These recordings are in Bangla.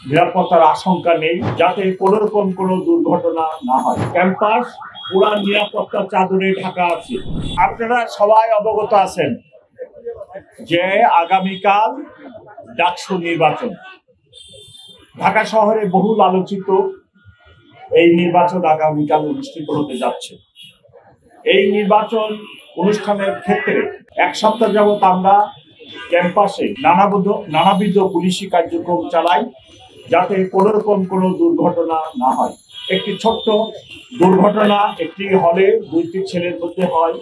নিরাপত্তার আশঙ্কা নেই, যাতে কোনো রকম কোনো দুর্ঘটনা না হয়। ক্যাম্পাস পুরা নিরাপত্তার চাদরে ঢাকা আছে। আপনারা সবাই অবগত আছেন যে আগামীকাল ডাকসু নির্বাচন। ঢাকা শহরে বহুল আলোচিত এই নির্বাচন আগামীকাল অনুষ্ঠিত হতে যাচ্ছে। এই নির্বাচন অনুষ্ঠানের ক্ষেত্রে এক সপ্তাহ যাবৎ আমরা ক্যাম্পাসে নানাবিধ পুলিশি কার্যক্রম চালাই, যাতে কোনো রকম কোনো দুর্ঘটনা না হয়। একটি ছোট্ট দুর্ঘটনা একটি হলে 2টি ছেলের মধ্যে হয়,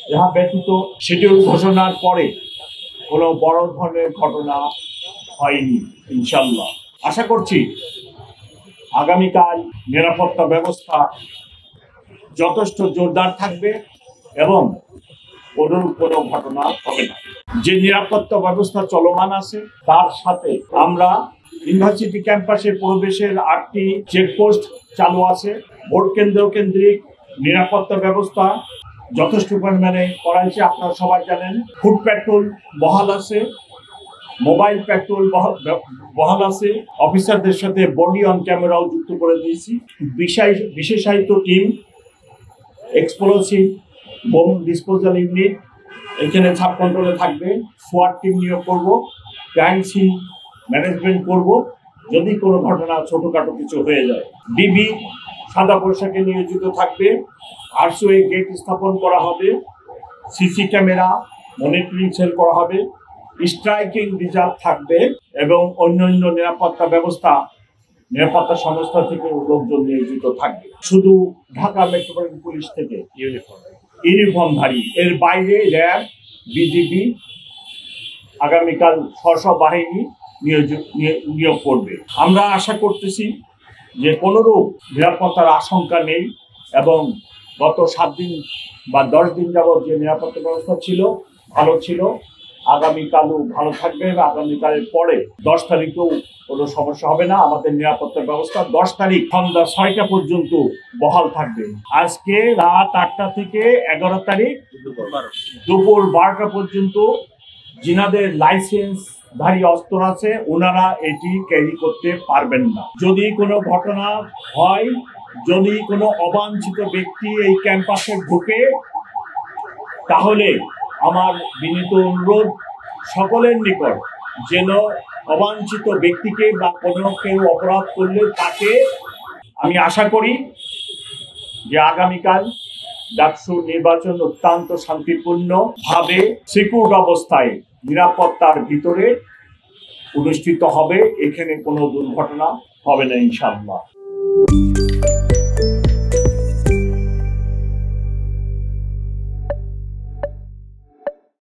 যাহা ব্যতীত শিডিউল ঘোষণার পরে কোনো বড় ধরনের ঘটনা হয়নি। ইনশাল্লাহ আশা করছি আগামীকাল নিরাপত্তা ব্যবস্থা যথেষ্ট জোরদার থাকবে এবং কোনো ঘটনা হবে না। যে নিরাপত্তা ব্যবস্থা চলমান আছে তার সাথে আমরা ইউনিভার্সিটি ক্যাম্পাসে প্রবেশের 8টি চেকপোস্ট চালু আছে। ভোট কেন্দ্রিক নিরাপত্তা ব্যবস্থা যথেষ্ট পরিমাণে করা হয়েছে। আপনারা সবাই জানেন, ফুড প্যাট্রোল বহাল আছে, মোবাইল প্যাট্রোল বহাল আছে। অফিসারদের সাথে বডি অন ক্যামেরাও যুক্ত করে দিয়েছি। বিশেষায়িত team, explosive bomb disposal unit এখানে সাব কন্ট্রোলে থাকবে। সোয়াট টিম নিয়োগ করব, ক্রাইম সিন ম্যানেজমেন্ট করব যদি কোনো ঘটনা ছোটখাটো কিছু হয়ে যায়। ডিবি সাদা পোশাকে নিয়োজিত থাকবে। আরসিওয়ে গেট স্থাপন করা হবে, সিসি ক্যামেরা মনিটরিং সেল করা হবে, স্ট্রাইকিং রিজার্ভ থাকবে এবং অন্যান্য নিরাপত্তা সংস্থা থেকে লোকজন নিয়োজিত থাকবে। শুধু ঢাকা মেট্রোপলিটন পুলিশ থেকে ইউনিফর্মধারী, এর বাইরে র্যাব, বিজিবি আগামীকাল স্ব বাহিনী নিয়োগ করবে। আমরা আশা করতেছি যে কোনোরূপ নিরাপত্তার আশঙ্কা নেই এবং গত 7 দিন বা 10 দিন যাবৎ যে নিরাপত্তা ব্যবস্থা ছিল ভালো ছিল, আগামীকালও ভালো থাকবে এবং আগামীকালের পরে 10 তারিখেও কোনো সমস্যা হবে না। আমাদের নিরাপত্তা ব্যবস্থা 10 তারিখ সন্ধ্যা 6টা পর্যন্ত বহাল থাকবে। আজকে রাত 8টা থেকে 11 তারিখ দুপুর 12টা পর্যন্ত যিনাদের লাইসেন্সধারী অস্ত্র আছে ওনারা এটি ক্যারি করতে পারবেন না। যদি কোনো ঘটনা হয়, যদি কোনো অবাঞ্ছিত ব্যক্তি এই ক্যাম্পাসে ঢুকে, তাহলে আমার বিনীত অনুরোধ সকলের নিকট যেন অবাঞ্ছিত ব্যক্তিকে বা কোনো কেউ অপরাধ করলে তাকে, আমি আশা করি যে আগামীকাল ডাকসু নির্বাচন অত্যন্ত শান্তিপূর্ণ ভাবে সিকিউর অবস্থায় নিরাপত্তার ভিতরে অনুষ্ঠিত হবে। এখানে কোনো দুর্ঘটনা হবে না ইনশাআল্লাহ।